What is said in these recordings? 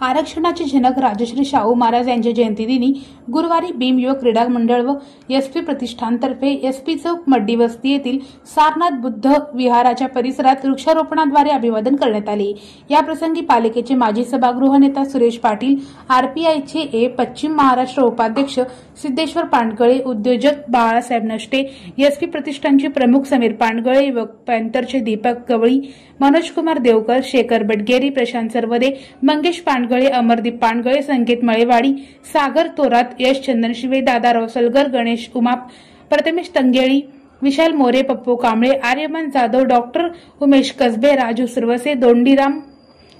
आरक्षणाची जनक राजश्री शाहू महाराज यांच्या जयंतीदिनी गुरुवारी भीम युवक क्रीडा मंडळ व एसपी प्रतिष्ठानतर्फे एसपी चौक मड्डी वस्ती येथील सारनाथ बुद्ध विहाराच्या परिसरात वृक्षारोपणाद्वारे अभिवादन करण्यात आले। या प्रसंगी पालिकेचे माजी सभागृह नेता सुरेश पाटील, आरपीआयचे पश्चिम महाराष्ट्र उपाध्यक्ष सिद्धेश्वर पांडगळे, उद्योजक बाळासाहेब नष्टे, एसपी प्रतिष्ठानचे प्रमुख समीर पांडगळे, युवक पॅंथरचे दीपक गवळी, मनोज कुमार देवकर, शेखर बटगेरी, प्रशांत सरवदे, मंगेश पांडगळे, अमरदीप पांडगळे, संकेत मळेवाडी, सागर तोरात, यश चंदनशिवे, दादाराव सलगर, गणेश उमाप, प्रथमेश तंगेळी, विशाल मोरे, पप्पू कांबळे, आर्यमान जाधव, डॉक्टर उमेश कसबे, राजू सुरवसे, दोंडीराम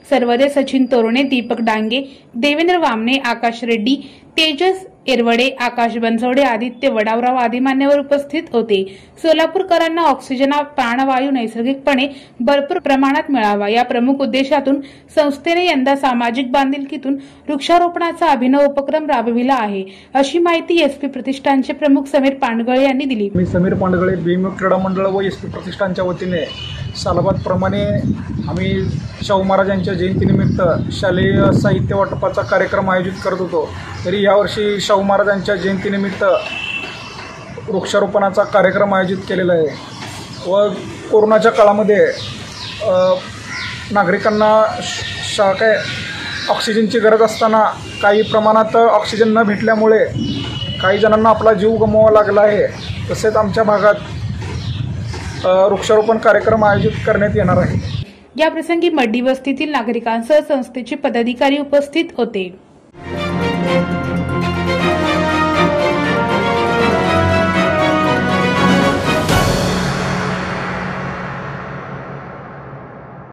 सरवदे, सचिन तोरणे, दीपक डांगे, देवेंद्र वामने, आकाश रेड्डी, तेजस एरवडे, आकाश बनसोडे, आदित्य वडावराव आदी मान्यवर उपस्थित होते। सोलापूरकरांना ऑक्सिजन प्राणवायू नैसर्गिकपणे भरपूर प्रमाणात मिळावा या प्रमुख उद्देशातून संस्थेने यंदा सामाजिक बांधिलकीतून वृक्षारोपणाचा अभिनव उपक्रम राबविला आहे, अशी माहिती एसपी प्रतिष्ठानचे प्रमुख समीर पांडगळे यांनी दिली। मी समीर पांडगळे, भीम क्रीडा मंडळ व एसपी प्रतिष्ठानच्या वतीने सालबादप्रमाणे आम्ही शाहू महाराजांच्या जयंतीनिमित्त शालेय साहित्य वाटपाचा कार्यक्रम आयोजित करत होतो। तरी यावर्षी शाहू महाराजांच्या जयंतीनिमित्त वृक्षारोपणाचा कार्यक्रम आयोजित केलेला आहे व कोरोनाच्या काळामध्ये नागरिकांना ऑक्सिजनची गरज असताना काही प्रमाणात ऑक्सिजन न भेटल्यामुळे काही जणांना आपला जीव गमवावा लागला आहे। तसेच आमच्या भागात वृक्षारोपण कार्यक्रम आयोजित करण्यात येणार आहे। या प्रसंगी मड्डी वस्तीतील नागरिकांसह संस्थेचे पदाधिकारी उपस्थित होते।